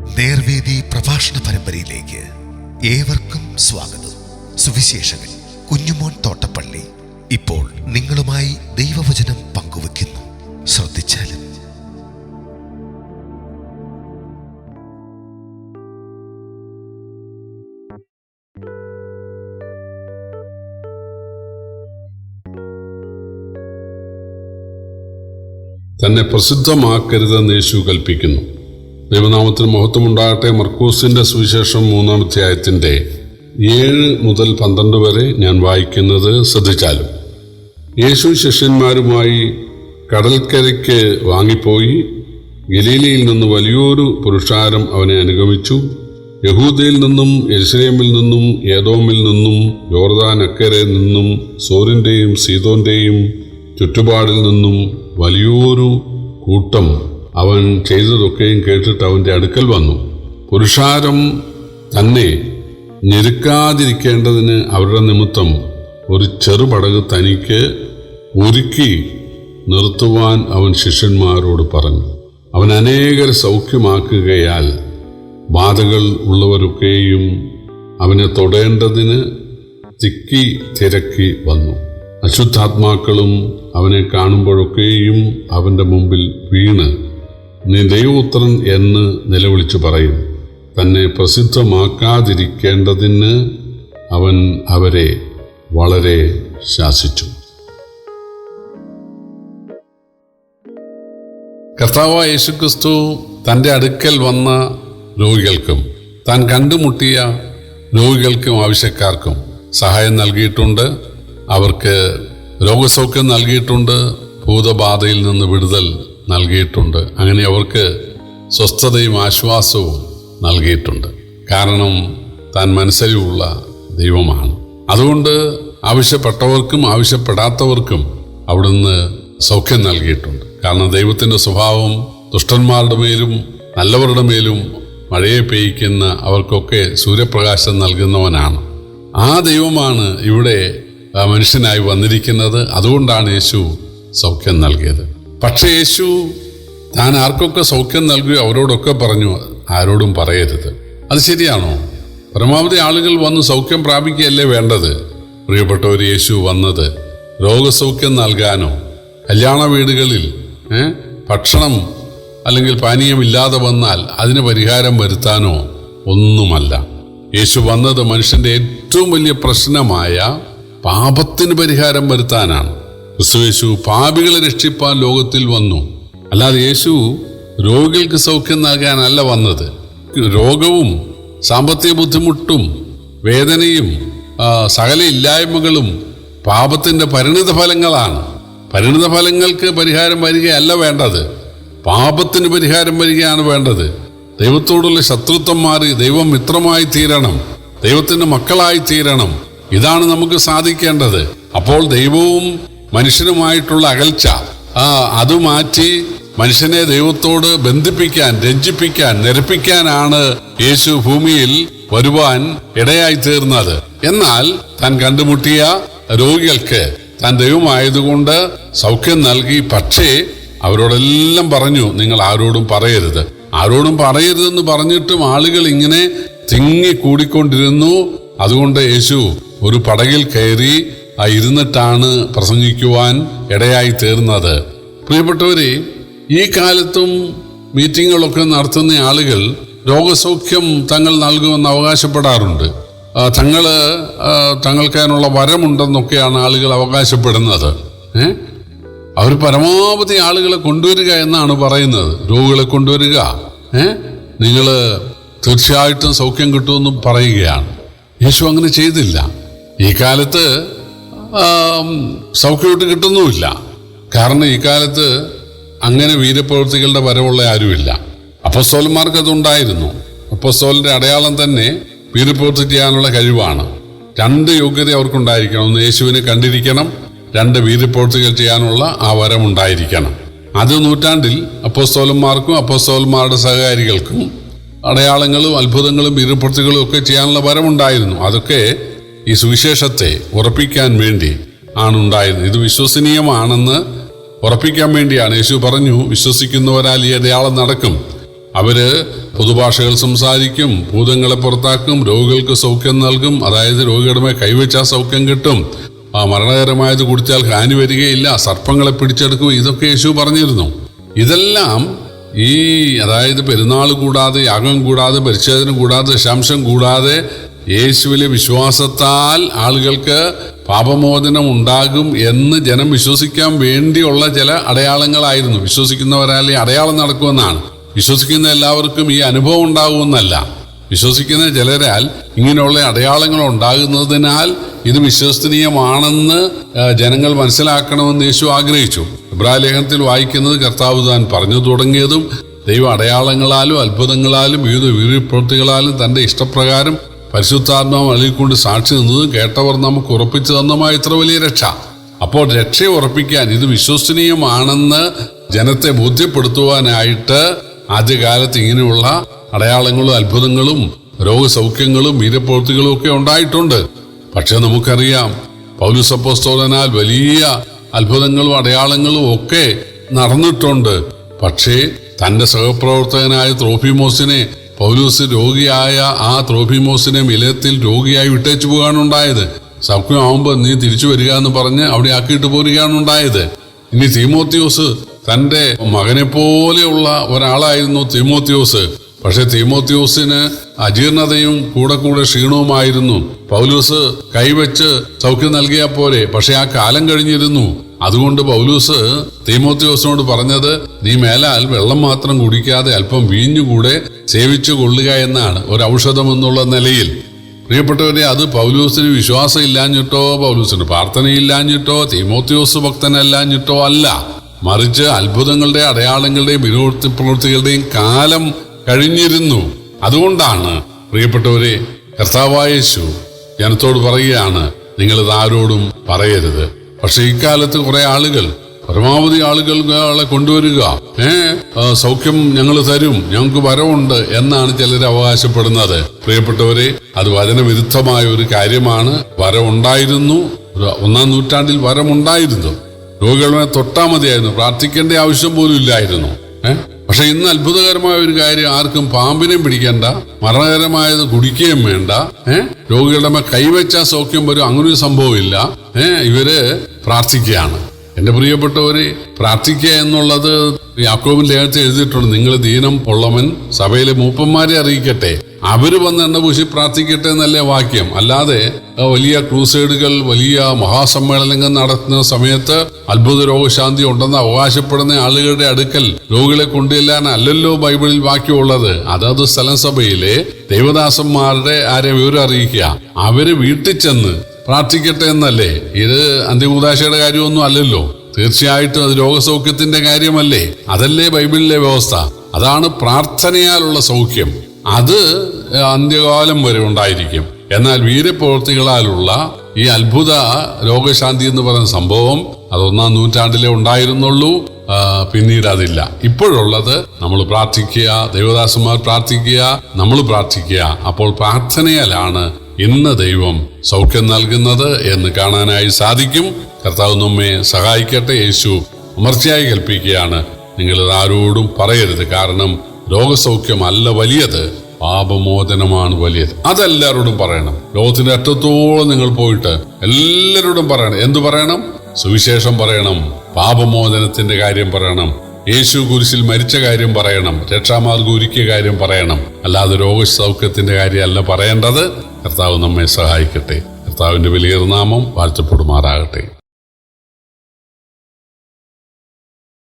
നേർവേദി പ്രഭാഷണ പരമ്പരയിലേക്ക് ഏവർക്കും സ്വാഗതം. സുവിശേഷകൻ കുഞ്ഞുമോൻ തോട്ടപ്പള്ളി ഇപ്പോൾ നിങ്ങളുമായി ദൈവവചനം പങ്കുവെക്കുന്നു. ശ്രദ്ധിച്ചാലും. തന്നെ പ്രസിദ്ധമാക്കരുതെന്ന് യേശു കൽപ്പിക്കുന്നു. ദൈവനാമത്തിന് മഹത്വമുണ്ടാകട്ടെ. മർക്കോസിന്റെ സുവിശേഷം 3-ാം അധ്യായത്തിന്റെ 7 മുതൽ 12 വരെ ഞാൻ വായിക്കുന്നത് ശ്രദ്ധിച്ചാലും. യേശു ശിഷ്യന്മാരുമായി കടൽക്കരയ്ക്ക് വാങ്ങിപ്പോയി. ഗലീലയിൽ നിന്ന് വലിയൊരു പുരുഷാരം അവനെ അനുഗമിച്ചു. യഹൂദയിൽ നിന്നും യെരുശലേമിൽ നിന്നും ഏദോമിൽ നിന്നും യോർദാൻ അക്കരെ നിന്നും സോരിന്റെയും സീദോന്റെയും ചുറ്റുപാടിൽ നിന്നും വലിയൊരു കൂട്ടം അവൻ ചെയ്തതൊക്കെയും കേട്ടിട്ട് അവൻ്റെ അടുക്കൽ വന്നു. പുരുഷാരം തന്നെ ഞെരുക്കാതിരിക്കേണ്ടതിന് അവരുടെ നിമിത്തം ഒരു ചെറുപടക് തനിക്ക് ഒരുക്കി നിർത്തുവാൻ അവൻ ശിഷ്യന്മാരോട് പറഞ്ഞു. അവൻ അനേകരെ സൗഖ്യമാക്കുകയാൽ ബാധകൾ ഉള്ളവരൊക്കെയും അവനെ തൊടേണ്ടതിന് തിക്കി തിരക്കി വന്നു. അശുദ്ധാത്മാക്കളും അവനെ കാണുമ്പോഴൊക്കെയും അവൻ്റെ മുമ്പിൽ വീണ് നീ ദൈവപുത്രൻ എന്ന് നിലവിളിച്ചു പറയും. തന്നെ പ്രസിദ്ധമാക്കാതിരിക്കേണ്ടതിന് അവൻ അവരെ വളരെ ശാസിച്ചു. കർത്താവായ യേശുക്രിസ്തു തൻ്റെ അടുക്കൽ വന്ന രോഗികൾക്കും താൻ കണ്ടുമുട്ടിയ രോഗികൾക്കും ആവശ്യക്കാർക്കും സഹായം നൽകിയിട്ടുണ്ട്. അവർക്ക് രോഗസൗഖ്യം നൽകിയിട്ടുണ്ട്. ഭൂതബാധയിൽ നിന്ന് വിടുതൽ നൽകിയിട്ടുണ്ട്. അങ്ങനെ അവർക്ക് സ്വസ്ഥതയും ആശ്വാസവും നൽകിയിട്ടുണ്ട്. കാരണം താൻ മനസ്സരിവുള്ള ദൈവമാണ്. അതുകൊണ്ട് ആവശ്യപ്പെട്ടവർക്കും ആവശ്യപ്പെടാത്തവർക്കും അവിടുന്ന് സൗഖ്യം നൽകിയിട്ടുണ്ട്. കാരണം ദൈവത്തിൻ്റെ സ്വഭാവം ദുഷ്ടന്മാരുടെ മേലും നല്ലവരുടെ മേലും മഴയെ പെയ്യ്ക്കുന്ന അവർക്കൊക്കെ സൂര്യപ്രകാശം നൽകുന്നവനാണ്. ആ ദൈവമാണ് ഇവിടെ മനുഷ്യനായി വന്നിരിക്കുന്നത്. അതുകൊണ്ടാണ് യേശു സൗഖ്യം നൽകിയത്. പക്ഷേ യേശു താൻ ആർക്കൊക്കെ സൗഖ്യം നൽകുകയോ അവരോടൊക്കെ പറഞ്ഞു, ആരോടും പറയരുത്. അത് ശരിയാണോ? പരമാവധി ആളുകൾ വന്ന് സൗഖ്യം പ്രാപിക്കുകയല്ലേ വേണ്ടത്? പ്രിയപ്പെട്ടവർ, യേശു വന്നത് രോഗസൗഖ്യം നൽകാനോ കല്യാണ വീടുകളിൽ ഭക്ഷണം അല്ലെങ്കിൽ പാനീയമില്ലാതെ വന്നാൽ അതിന് പരിഹാരം വരുത്താനോ ഒന്നുമല്ല. യേശു വന്നത് മനുഷ്യന്റെ ഏറ്റവും വലിയ പ്രശ്നമായ പാപത്തിന് പരിഹാരം വരുത്താനാണ്. യേശു പാപികളെ രക്ഷിപ്പാൻ ലോകത്തിൽ വന്നു. അല്ലാതെ യേശു രോഗികൾക്ക് സൗഖ്യം നൽകാനല്ല വന്നത്. രോഗവും സാമ്പത്തിക ബുദ്ധിമുട്ടും വേദനയും സകല ഇല്ലായ്മകളും പാപത്തിന്റെ പരിണിത ഫലങ്ങളാണ്. പരിണിത ഫലങ്ങൾക്ക് പരിഹാരം വരികയല്ല വേണ്ടത്, പാപത്തിന് പരിഹാരം വരികയാണ് വേണ്ടത്. ദൈവത്തോടുള്ള ശത്രുത്വം മാറി ദൈവം മിത്രമായി തീരണം, ദൈവത്തിന്റെ മക്കളായി തീരണം. ഇതാണ് നമുക്ക് സാധിക്കേണ്ടത്. അപ്പോൾ ദൈവവും മനുഷ്യനുമായിട്ടുള്ള അകൽച്ച അത് മാറ്റി മനുഷ്യനെ ദൈവത്തോട് ബന്ധിപ്പിക്കാൻ, രഞ്ജിപ്പിക്കാൻ, നിരപ്പിക്കാനാണ് യേശു ഭൂമിയിൽ വരുവാൻ ഇടയായി തീർന്നത്. എന്നാൽ താൻ കണ്ടുമുട്ടിയ രോഗികൾക്ക് താൻ ദൈവമായതുകൊണ്ട് സൗഖ്യം നൽകി. പക്ഷേ അവരോടെല്ലാം പറഞ്ഞു, നിങ്ങൾ ആരോടും പറയരുത്. ആരോടും പറയരുതെന്ന് പറഞ്ഞിട്ടും ആളുകൾ ഇങ്ങനെ തിങ്ങി കൂടിക്കൊണ്ടിരുന്നു. അതുകൊണ്ട് യേശു ഒരു പടകിൽ കയറി ഇരുന്നിട്ടാണ് പ്രസംഗിക്കുവാൻ ഇടയായി തീർന്നത്. പ്രിയപ്പെട്ടവരെ, ഈ കാലത്തും മീറ്റിങ്ങുകളൊക്കെ നടത്തുന്ന ആളുകൾ രോഗസൗഖ്യം തങ്ങൾ നൽകുമെന്ന് അവകാശപ്പെടാറുണ്ട്. തങ്ങൾക്കതിനുള്ള വരമുണ്ടെന്നൊക്കെയാണ് ആളുകൾ അവകാശപ്പെടുന്നത്. അവർ പരമാവധി ആളുകളെ കൊണ്ടുവരിക എന്നാണ് പറയുന്നത്. രോഗികളെ കൊണ്ടുവരിക, നിങ്ങൾ തീർച്ചയായിട്ടും സൗഖ്യം കിട്ടുമെന്ന് പറയുകയാണ്. യേശു അങ്ങനെ ചെയ്തില്ല. ഈ കാലത്ത് സൗഖ്യമായിട്ട് കിട്ടുന്നുമില്ല. കാരണം ഈ കാലത്ത് അങ്ങനെ വീരപ്രവൃത്തികളുടെ വരവുള്ള ആരുമില്ല. അപ്പോസ്തലന്മാർക്ക് അതുണ്ടായിരുന്നു. അപ്പോസ്തലന്റെ അടയാളം തന്നെ വീരപ്രവൃത്തി ചെയ്യാനുള്ള കഴിവാണ്. 2 യോഗ്യത അവർക്കുണ്ടായിരിക്കണം. ഒന്ന്, യേശുവിനെ കണ്ടിരിക്കണം. 2, വീരപ്രവൃത്തികൾ ചെയ്യാനുള്ള ആ വരമുണ്ടായിരിക്കണം. ആദ്യ നൂറ്റാണ്ടിൽ അപ്പോസ്തലന്മാർക്കും അപ്പോസ്തലന്മാരുടെ സഹകാരികൾക്കും അടയാളങ്ങളും അത്ഭുതങ്ങളും വീരപ്രവൃത്തികളും ഒക്കെ ചെയ്യാനുള്ള വരമുണ്ടായിരുന്നു. അതൊക്കെ ഈ സുവിശേഷത്തെ ഉറപ്പിക്കാൻ വേണ്ടി ആണുണ്ടായിരുന്നത്. ഇത് വിശ്വസനീയമാണെന്ന് ഉറപ്പിക്കാൻ വേണ്ടിയാണ്. യേശു പറഞ്ഞു, വിശ്വസിക്കുന്നവരാൽ ഈ അടയാളം നടക്കും. അവര് പൊതുഭാഷകൾ സംസാരിക്കും, ഭൂതങ്ങളെ പുറത്താക്കും, രോഗികൾക്ക് സൗഖ്യം നൽകും, അതായത് രോഗിയുടെ മേൽ കൈവച്ചാൽ സൗഖ്യം കിട്ടും, മരണകരമായത് കുടിച്ചാൽ ഹാനി വരികയില്ല, സർപ്പങ്ങളെ പിടിച്ചെടുക്കും. ഇതൊക്കെ യേശു പറഞ്ഞിരുന്നു. ഇതെല്ലാം അതായത് പെരുന്നാൾ കൂടാതെ, യാഗം കൂടാതെ, പരിച്ഛേദന കൂടാതെ, ദശാംശം കൂടാതെ യേശുവിലെ വിശ്വാസത്താൽ ആളുകൾക്ക് പാപമോചനം ഉണ്ടാകും എന്ന് ജനം വിശ്വസിക്കാൻ വേണ്ടിയുള്ള ചില അടയാളങ്ങളായിരുന്നു. വിശ്വസിക്കുന്നവരാൽ ഈ അടയാളം നടക്കുമെന്നാണ്. വിശ്വസിക്കുന്ന എല്ലാവർക്കും ഈ അനുഭവം ഉണ്ടാകുമെന്നല്ല. വിശ്വസിക്കുന്ന ചിലരാൽ ഇങ്ങനെയുള്ള അടയാളങ്ങൾ ഉണ്ടാകുന്നതിനാൽ ഇത് വിശ്വസനീയമാണെന്ന് ജനങ്ങൾ മനസ്സിലാക്കണമെന്ന് യേശു ആഗ്രഹിച്ചു. ഇബ്രാഹിം ലേഖനത്തിൽ വായിക്കുന്നത്, കർത്താവ് താൻ പറഞ്ഞു തുടങ്ങിയതും ദൈവ അടയാളങ്ങളാലും അത്ഭുതങ്ങളാലും വിവിധ വീര്യപ്രവൃത്തികളാലും തന്റെ ഇഷ്ടപ്രകാരം പരിശുദ്ധാത്മാവ് നൽകിക്കൊണ്ട് സാക്ഷി നിന്നതും കേട്ടവർ നമുക്ക് ഉറപ്പിച്ചു തന്നതുമായ ഇത്ര വലിയ രക്ഷ. അപ്പോൾ രക്ഷയെ ഉറപ്പിക്കാൻ ഇത് വിശ്വസനീയമാണെന്ന് ജനത്തെ ബോധ്യപ്പെടുത്തുവാനായിട്ട് ആദ്യകാലത്ത് ഇങ്ങനെയുള്ള അടയാളങ്ങളും അത്ഭുതങ്ങളും രോഗസൗഖ്യങ്ങളും വീര്യപ്രവൃത്തികളും ഒക്കെ ഉണ്ടായിട്ടുണ്ട്. പക്ഷെ നമുക്കറിയാം, പൗലോസ് അപ്പോസ്തലനാൽ വലിയ അത്ഭുതങ്ങളും അടയാളങ്ങളും ഒക്കെ നടന്നിട്ടുണ്ട്. പക്ഷേ തന്റെ സഹപ്രവർത്തകനായ ത്രോഫിമോസിനെ, പൗലോസ് രോഗിയായ ആ ത്രോഫിമോസിനെ മിലേത്തിൽ രോഗിയായി വിട്ടേച്ചു പോകാനുണ്ടായത്. സൗഖ്യമാവുമ്പോൾ നീ തിരിച്ചു വരിക എന്ന് പറഞ്ഞ് അവിടെ ആക്കിയിട്ട് പോരുകയാണുണ്ടായത്. ഇനി തീമോത്തിയോസ്, തന്റെ മകനെ പോലെയുള്ള ഒരാളായിരുന്നു തീമോത്തിയോസ്. പക്ഷെ തീമോത്തിയോസിന് അജീർണതയും കൂടെ ക്ഷീണവുമായിരുന്നു. പൗലൂസ് കൈവച്ച് സൗഖ്യം നൽകിയാൽ പോരെ, പക്ഷെ ആ കാലം കഴിഞ്ഞിരുന്നു. അതുകൊണ്ട് പൗലൂസ് തീമോത്തിയോസിനോട് പറഞ്ഞത്, നീ മേലാൽ വെള്ളം മാത്രം കുടിക്കാതെ അല്പം വീഞ്ഞുകൂടെ സേവിച്ചു കൊള്ളുക എന്നാണ്, ഒരു ഔഷധം എന്നുള്ള നിലയിൽ. പ്രിയപ്പെട്ടവരെ, അത് പൗലൂസിന് വിശ്വാസം ഇല്ലാഞ്ഞിട്ടോ, പൗലൂസിന് പ്രാർത്ഥനയില്ലാഞ്ഞിട്ടോ, തീമോത്തിയോസ് ഭക്തനല്ലാഞ്ഞിട്ടോ അല്ല, മറിച്ച് അത്ഭുതങ്ങളുടെയും അടയാളങ്ങളുടെയും പ്രവൃത്തികളുടെയും കാലം കഴിഞ്ഞിരുന്നു. അതുകൊണ്ടാണ് പ്രിയപ്പെട്ടവരെ, കർത്താവായ യേശു ജനത്തോട് പറയുകയാണ്, നിങ്ങളിത് ആരോടും പറയരുത്. പക്ഷെ ഇക്കാലത്ത് കുറെ ആളുകൾ, പരമാവധി ആളുകളെ കൊണ്ടുവരിക, സൗഖ്യം ഞങ്ങൾ തരും, ഞങ്ങൾക്ക് വരവുണ്ട് എന്നാണ് ചിലർ അവകാശപ്പെടുന്നത്. പ്രിയപ്പെട്ടവരെ, അത് വചനവിരുദ്ധമായ ഒരു കാര്യമാണ്. വരമുണ്ടായിരുന്നു, 1-ാം നൂറ്റാണ്ടിൽ വരമുണ്ടായിരുന്നു. രോഗികളെ തൊട്ടാ മതിയായിരുന്നു, പ്രാർത്ഥിക്കേണ്ട ആവശ്യം പോലും ഇല്ലായിരുന്നു. പക്ഷെ ഇന്ന് അത്ഭുതകരമായ ഒരു കാര്യം, ആർക്കും പാമ്പിനെയും പിടിക്കേണ്ട, മരണകരമായത് കുടിക്കുകയും വേണ്ട, രോഗികളുടെ മേൽ കൈവച്ചാൽ സൗഖ്യം വരും, അങ്ങനൊരു സംഭവമില്ല. ഇവര് പ്രാർത്ഥിക്കുകയാണ്. എന്റെ പ്രിയപ്പെട്ടവര്, പ്രാർത്ഥിക്കുക എന്നുള്ളത് യാക്കോബിൻ ലേഖനത്തിൽ എഴുതിയിട്ടുണ്ട്. നിങ്ങൾ ദീനം ഉള്ളവൻ സഭയിലെ മൂപ്പന്മാരെ അറിയിക്കട്ടെ, അവര് വന്ന് എണ്ണ പൂശി പ്രാർത്ഥിക്കട്ടെ എന്നല്ലേ വാക്യം. അല്ലാതെ വലിയ ക്രൂസൈഡുകൾ, വലിയ മഹാസമ്മേളനങ്ങൾ നടത്തുന്ന സമയത്ത് അത്ഭുത രോഗശാന്തി ഉണ്ടെന്ന് അവകാശപ്പെടുന്ന ആളുകളുടെ അടുക്കൽ രോഗികളെ കൊണ്ടുചെല്ലാൻ അല്ലല്ലോ ബൈബിളിൽ വാക്യമുള്ളത്. അതത് സ്ഥലം സഭയിലെ ദൈവദാസന്മാരുടെ ആരെ വിവരം അറിയിക്കുക, അവര് വീട്ടിൽ ചെന്ന് പ്രാർത്ഥിക്കട്ടെ എന്നല്ലേ. ഇത് അന്ത്യകൂദാശയുടെ കാര്യമൊന്നും അല്ലല്ലോ. തീർച്ചയായിട്ടും അത് രോഗസൗഖ്യത്തിന്റെ കാര്യമല്ലേ. അതല്ലേ ബൈബിളിലെ വ്യവസ്ഥ. അതാണ് പ്രാർത്ഥനയാലുള്ള സൗഖ്യം. അത് അന്ത്യകാലം വരെ ഉണ്ടായിരിക്കും. എന്നാൽ വീര്യപ്രവൃത്തികളാലുള്ള ഈ അത്ഭുത രോഗശാന്തി എന്ന് പറയുന്ന സംഭവം അത് 1-ാം നൂറ്റാണ്ടിലേ ഉണ്ടായിരുന്നുള്ളൂ. പിന്നീട് അതില്ല. ഇപ്പോഴുള്ളത് നമ്മൾ പ്രാർത്ഥിക്കുക, ദൈവദാസന്മാർ പ്രാർത്ഥിക്കുക, നമ്മൾ പ്രാർത്ഥിക്കുക. അപ്പോൾ പ്രാർത്ഥനയാലാണ് ഇന്ന് ദൈവം സൗഖ്യം നൽകുന്നത് എന്ന് കാണാനായി സാധിക്കും. കർത്താവ് നമ്മെ സഹായിക്കട്ടെ. യേശു അമർച്ചയായി കൽപ്പിക്കുകയാണ്, നിങ്ങളിത് ആരോടും പറയരുത്. കാരണം രോഗസൗഖ്യമല്ല വലിയത്, പാപമോചനമാണ് വലിയത്. അതെല്ലാവരോടും പറയണം. ലോകത്തിന്റെ അറ്റത്തോളം നിങ്ങൾ പോയിട്ട് എല്ലാവരോടും പറയണം. എന്തു പറയണം? സുവിശേഷം പറയണം, പാപമോചനത്തിന്റെ കാര്യം പറയണം, യേശു കുരിശിൽ മരിച്ച കാര്യം പറയണം, രക്ഷാമാർഗം ഒരുക്കിയ കാര്യം പറയണം. അല്ലാതെ രോഗസൗഖ്യത്തിന്റെ കാര്യമല്ല പറയേണ്ടത്. കർത്താവ് നമ്മെ സഹായിക്കട്ടെ. കർത്താവിന്റെ വലിയ നാമം വാഴ്ത്തപ്പെടുമാറാകട്ടെ.